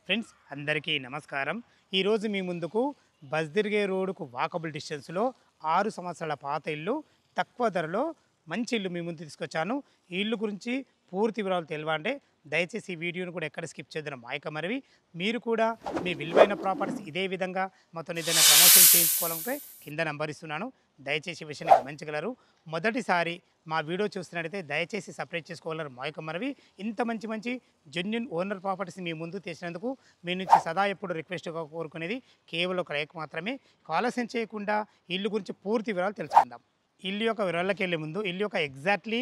Friends అందరికీ నమస్కారం. ఈరోజు మీ ముందుకు బస్దిర్గే రోడ్డుకు వాకబుల్ డిస్టెన్స్లో 6 సంవత్సరాల పాత ఇల్లు తక్కువ ధరలో మంచి ఇల్లు మీ ముందు తీసుకొచ్చాను. ఈ ఇల్లు గురించి పూర్తి వివరాలు తెలవాలంటే దయచేసి ఈ వీడియోను కూడా ఎక్కడ స్కిప్ చేద్దాం మాయక మరివి. మీరు కూడా మీ విలువైన ప్రాపర్టీస్ ఇదే విధంగా మొత్తం ఏదైనా ప్రమోషన్ చేయించుకోవాలంటే కింద నంబర్ ఇస్తున్నాను. దయచేసి ఈ విషయాన్ని గమనించగలరు. మొదటిసారి మా వీడియో చూస్తున్నట్టయితే దయచేసి సపరేట్ చేసుకోగలరు మాయక మరివి. ఇంత మంచి మంచి జెన్యున్ ఓనర్ ప్రాపర్టీస్ మీ ముందు తెచ్చినందుకు మీ నుంచి సదా ఎప్పుడు రిక్వెస్ట్గా కోరుకునేది కేవలం ఒక లైక్ మాత్రమే. ఆలస్యం చేయకుండా ఇల్లు గురించి పూర్తి వివరాలు తెలుసుకుందాం. ఇల్లు యొక్క వివరాలకు వెళ్ళే ముందు ఇల్లు యొక్క ఎగ్జాక్ట్లీ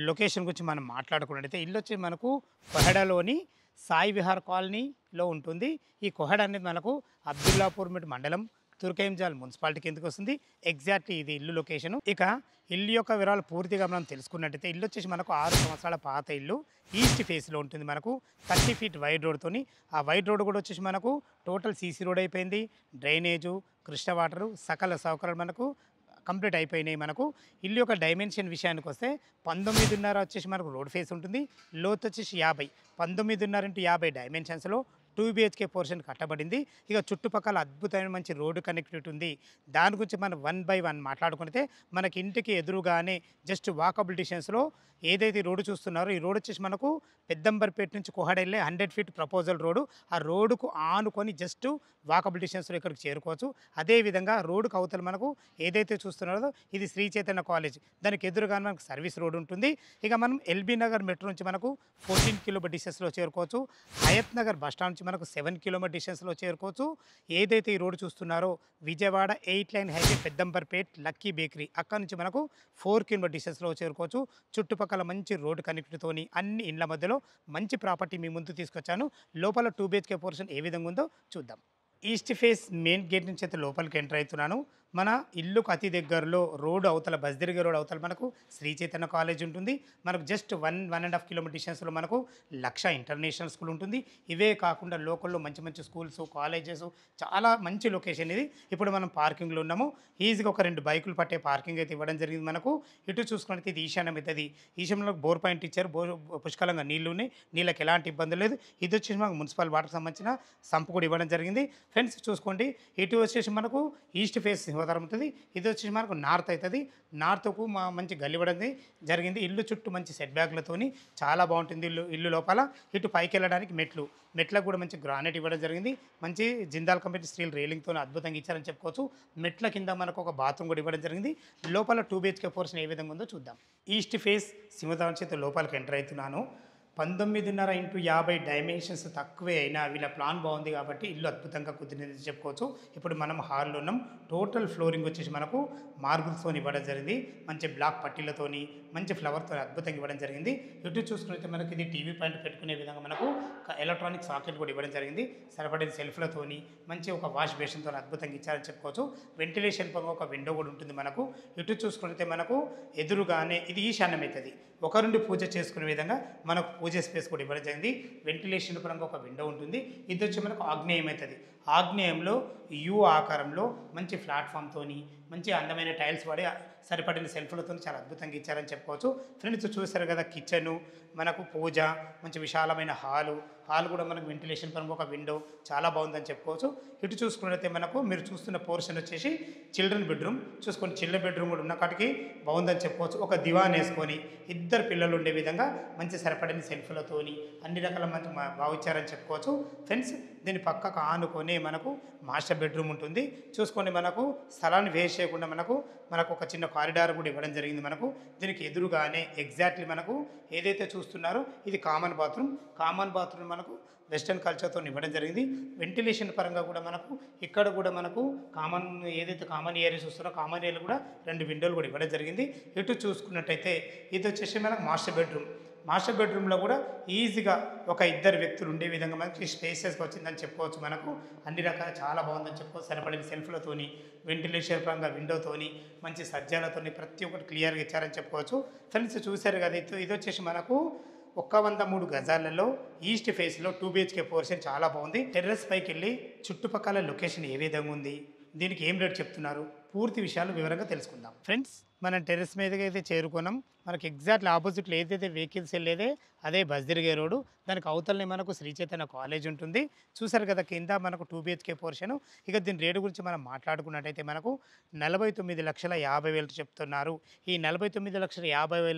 లొకేషన్ గురించి మనం మాట్లాడుకున్నట్టయితే ఇల్లు వచ్చి మనకు కొహెడలోని సాయి విహార్ కాలనీలో ఉంటుంది. ఈ కొహెడ అనేది మనకు అబ్దుల్లాపూర్ మండలం తుర్కయంజాల్ మున్సిపాలిటీ కిందకి వస్తుంది. ఎగ్జాక్ట్లీ ఇది ఇల్లు లొకేషన్. ఇక ఇల్లు యొక్క వివరాలు పూర్తిగా మనం తెలుసుకున్నట్టయితే ఇల్లు వచ్చేసి మనకు 6 సంవత్సరాల పాత ఇల్లు ఈస్ట్ ఫేస్లో ఉంటుంది. మనకు 30 ఫీట్ వైడ్ రోడ్తోని, ఆ వైడ్ రోడ్ కూడా వచ్చేసి మనకు టోటల్ సీసీ రోడ్ అయిపోయింది. డ్రైనేజు, కృష్ణ వాటరు, సకల సౌకర్యాలు మనకు కంప్లీట్ అయిపోయినాయి. మనకు ఇల్లు యొక్క డైమెన్షన్ విషయానికి వస్తే 19.5 వచ్చేసి మనకు రోడ్ ఫేస్ ఉంటుంది. లోతు వచ్చేసి 50, 19.5 x 50 డైమెన్షన్స్లో 2 BHK పోర్షన్ కట్టబడింది. ఇక చుట్టుపక్కల అద్భుతమైన మంచి రోడ్డు కనెక్టివిటీ ఉంది. దాని గురించి మనం 1 by 1 మాట్లాడుకుంటే మనకి ఇంటికి ఎదురుగానే జస్ట్ వాకబుల్ డిస్టెన్స్లో ఏదైతే రోడ్డు చూస్తున్నారో ఈ రోడ్ వచ్చేసి మనకు పెద్దంబర్పేట నుంచి కొహడ వెళ్ళే 100 ఫీట్ ప్రపోజల్ రోడ్డు. ఆ రోడ్డుకు ఆనుకొని జస్ట్ వాకబుల్ డిస్టెన్స్లో ఇక్కడికి చేరుకోవచ్చు. అదేవిధంగా రోడ్డుకు అవతల మనకు ఏదైతే చూస్తున్నారో ఇది శ్రీ చైతన్య కాలేజ్, దానికి ఎదురుగా మనకు సర్వీస్ రోడ్ ఉంటుంది. ఇక మనం ఎల్బీ నగర్ మెట్రో నుంచి మనకు 14 కిలోమీటర్ డిస్టెన్స్లో చేరుకోవచ్చు. హయత్ నగర్ బస్ స్టాండ్ నుంచి మనకు 7 కిలోమీటర్ డిస్టెన్స్లో చేరుకోవచ్చు. ఏదైతే ఈ రోడ్డు చూస్తున్నారో Vijayawada 8 line highway Peddamberpet lucky bakery అక్కడ నుంచి మనకు 4 కిలోమీటర్ డిస్టెన్స్లో చేరుకోవచ్చు. చుట్టుపక్కల మంచి రోడ్డు కనెక్టివిటీతోని అన్ని ఇండ్ల మధ్యలో మంచి ప్రాపర్టీ మీ ముందు తీసుకొచ్చాను. లోపల 2 BHK పోర్షన్ ఏ విధంగా ఉందో చూద్దాం. ఈస్ట్ ఫేస్ మెయిన్ గేట్ నుంచి అయితే లోపలికి ఎంటర్ అవుతున్నాను. మన ఇల్లుకు అతి దగ్గరలో రోడ్డు అవతల బస్దిర్గే రోడ్ అవతల మనకు శ్రీ చైతన్య కాలేజ్ ఉంటుంది. మనకు జస్ట్ 1.5 కిలోమీటర్ డిస్టెన్స్లో మనకు లక్ష ఇంటర్నేషనల్ స్కూల్ ఉంటుంది. ఇవే కాకుండా లోకల్లో మంచి మంచి స్కూల్స్, కాలేజెస్, చాలా మంచి లొకేషన్ ఇది. ఇప్పుడు మనం పార్కింగ్లో ఉన్నాము. ఈజీగా ఒక 2 బైకులు పట్టే పార్కింగ్ అయితే ఇవ్వడం జరిగింది. మనకు ఇటు చూసుకున్నట్లయితే ఇది ఈశాన్యం అవుతుంది. ఈశాన్యంలో బోర్ పాయింట్ ఇచ్చారు. పుష్కలంగా నీళ్లు ఉన్నాయి, నీళ్ళకి ఎలాంటి ఇబ్బంది లేదు. ఇది వచ్చేసి మనకు మున్సిపల్ వాటర్కి సంబంధించిన సంపు కూడా ఇవ్వడం జరిగింది. ఫ్రెండ్స్ చూసుకోండి, ఇటు వచ్చేసి మనకు ఈస్ట్ ఫేస్ సింహద్వారం ఉంటుంది. ఇది వచ్చేసి మనకు నార్త్ అవుతుంది. నార్త్కు మంచి గల్లి ఇవ్వడం జరిగింది. ఇల్లు చుట్టూ మంచి సెట్ బ్యాక్లతోని చాలా బాగుంటుంది. ఇల్లు లోపల ఇటు పైకి వెళ్ళడానికి మెట్లకు కూడా మంచి గ్రానైట్ ఇవ్వడం జరిగింది. మంచి జిందాల్ కంపెనీ స్టీల్ రైలింగ్తో అద్భుతంగా ఇచ్చారని చెప్పుకోవచ్చు. మెట్ల కింద మనకు ఒక బాత్రూమ్ కూడా ఇవ్వడం జరిగింది. లోపల 2 BHK పోర్షన్ ఏ విధంగా ఉందో చూద్దాం. ఈస్ట్ ఫేస్ సింహద్వారం చేత లోపలికి ఎంటర్ అవుతున్నాను. 19.5 x 50 డైమెన్షన్స్ తక్కువే అయినా వీళ్ళ ప్లాన్ బాగుంది కాబట్టి ఇల్లు అద్భుతంగా కుదిరిందని చెప్పుకోవచ్చు. ఇప్పుడు మనం హాల్లో ఉన్నాం. టోటల్ ఫ్లోరింగ్ వచ్చేసి మనకు మార్బుల్స్తో ఇవ్వడం జరిగింది. మంచి బ్లాక్ పట్టీలతోని మంచి ఫ్లవర్తో అద్భుతంగా ఇవ్వడం జరిగింది. ఇటు చూసుకున్నైతే మనకి ఇది టీవీ పాయింట్ పెట్టుకునే విధంగా మనకు ఎలక్ట్రానిక్ సాకెట్ కూడా ఇవ్వడం జరిగింది. సరిపడిన సెల్ఫ్లతోని మంచి ఒక వాష్ బేషన్తో అద్భుతంగా ఇచ్చారని చెప్పుకోవచ్చు. వెంటిలేషన్ పరంగా ఒక విండో కూడా ఉంటుంది మనకు. ఇటు చూసుకున్నైతే మనకు ఎదురుగానే ఇది ఈశాన్యం అవుతుంది. ఒకరుండి పూజ చేసుకునే విధంగా మనకు పూజ స్పేస్ కూడా ఇవ్వడం జరిగింది. వెంటిలేషన్ పరంగా ఒక విండో ఉంటుంది. ఇది వచ్చి మనకు ఆగ్నేయం అవుతుంది. ఆగ్నేయంలో యూ ఆకారంలో మంచి ప్లాట్ఫామ్తోని మంచి అందమైన టైల్స్ వాడి సరిపడిన సెల్ఫ్లతో చాలా అద్భుతంగా ఇచ్చారని చెప్పుకోవచ్చు. ఫ్రెండ్స్ చూస్తారు కదా, కిచెను, మనకు పూజ, మంచి విశాలమైన హాలు కూడా మనకు వెంటిలేషన్ పరంగా ఒక విండో చాలా బాగుందని చెప్పుకోవచ్చు. ఇటు చూసుకున్నట్లయితే మనకు మీరు చూస్తున్న పోర్షన్ వచ్చేసి చిల్డ్రన్ బెడ్రూమ్. చూసుకొని చిల్డ్రన్ బెడ్రూమ్ కూడా ఉన్న కాటికి బాగుందని చెప్పుకోవచ్చు. ఒక దివాన్ వేసుకొని 2 పిల్లలు ఉండే విధంగా మంచి సరిపడిన సెల్ఫ్లతోని అన్ని రకాల మంచి బాగుచ్చారని చెప్పుకోవచ్చు. ఫ్రెండ్స్ దీని పక్కకు ఆనుకొని మనకు మాస్టర్ బెడ్రూమ్ ఉంటుంది. చూసుకొని మనకు స్థలాన్ని వేస్ట్ చేయకుండా మనకు ఒక చిన్న కారిడార్ కూడా ఇవ్వడం జరిగింది. మనకు దీనికి ఎదురుగానే ఎగ్జాక్ట్లీ మనకు ఏదైతే చూస్తున్నారో ఇది కామన్ బాత్రూమ్ మనకు వెస్టర్న్ కల్చర్తో ఇవ్వడం జరిగింది. వెంటిలేషన్ పరంగా కూడా మనకు ఇక్కడ కూడా మనకు ఏదైతే కామన్ ఏరియాస్ వస్తున్నారో కామన్ ఏరియాలో కూడా 2 విండోలు కూడా ఇవ్వడం జరిగింది. ఇటు చూసుకున్నట్టయితే ఇది వచ్చేసి మనకు మాస్టర్ బెడ్రూమ్లో కూడా ఈజీగా ఒక 2 వ్యక్తులు ఉండే విధంగా మనకి స్పేసెస్గా వచ్చిందని చెప్పుకోవచ్చు. మనకు అన్ని రకాల చాలా బాగుందని చెప్పుకోవచ్చు. సరిపడిన సెల్ఫ్లతోని వెంటిలేషన్ పరంగా విండోతోని మంచి సజ్జాలతోని ప్రతి ఒక్కటి క్లియర్గా ఇచ్చారని చెప్పుకోవచ్చు. ఫ్రెండ్స్ చూశారు కదా, ఇది వచ్చేసి మనకు 103 గజాలలో ఈస్ట్ ఫేస్లో 2 BHK పోర్షన్ చాలా బాగుంది. టెర్రస్ పైకి వెళ్ళి చుట్టుపక్కల లొకేషన్ ఏ విధంగా ఉంది, దీనికి ఏం రేట్ చెప్తున్నారు, పూర్తి విషయాలు వివరంగా తెలుసుకుందాం. ఫ్రెండ్స్ మనం టెర్రస్ మీదకి అయితే చేరుకున్నాం. మనకి ఎగ్జాక్ట్‌లీ ఆపోజిట్‌లో ఏదైతే వెహికల్స్ ఎళ్ళేదే అదే బస్దిరిగే రోడ్డు. దానికి అవతలనే మనకు శ్రీ చైతన్య కాలేజ్ ఉంటుంది. చూసారు కదా! కింద మనకు 2 బీహెచ్‌కే పోర్షను. ఇక దీని రేటు గురించి మనం మాట్లాడుకున్నట్టయితే మనకు 49,50,000 చెప్తున్నారు. ఈ 49,50,000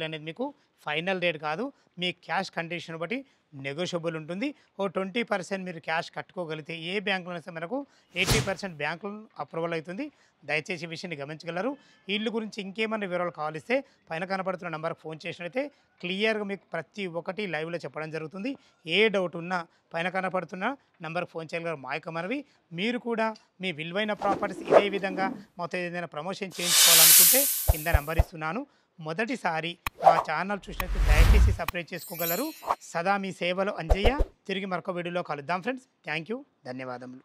అనేది మీకు ఫైనల్ రేట్ కాదు. మీ క్యాష్ కండిషన్ బట్టి నెగోషియబుల్ ఉంటుంది. ఓ 20% మీరు క్యాష్ కట్టుకోగలిగితే ఏ బ్యాంక్‌లోనైనా సరే మనకు 80% బ్యాంకులో అప్రూవల్ అవుతుంది. దయచేసి ఈ విషయాన్ని గమనించగలరు. ఈ ఇల్లు గురించి ఇంకేమన్నా వివరాలు కావాలిస్తే పైన కనపడుతున్న నంబర్‌కి ఫోన్ చేసినట్లయితే క్లియర్‌గా మీకు ప్రతి ఒక్కటి లైవ్‌లో చెప్పడం జరుగుతుంది. ఏ డౌట్ ఉన్నా పైన కనపడుతున్న నంబర్‌కి ఫోన్ చేయగలరు. మా యొక్క మనవి మీరు కూడా మీ విలువైన ప్రాపర్టీస్ ఇదే విధంగా మాతో ఏదైనా ప్రమోషన్ చేయించుకోవాలనుకుంటే కింద నంబర్ ఇస్తున్నాను. మొదటిసారి మా ఛానల్ చూసినట్లయితే దయచేసి సబ్స్క్రైబ్ చేసుకోగలరు. సదా మీ సేవలో అంజయ్య. తిరిగి మరొక వీడియోలో కలుద్దాం ఫ్రెండ్స్. Thank you. ధన్యవాదములు.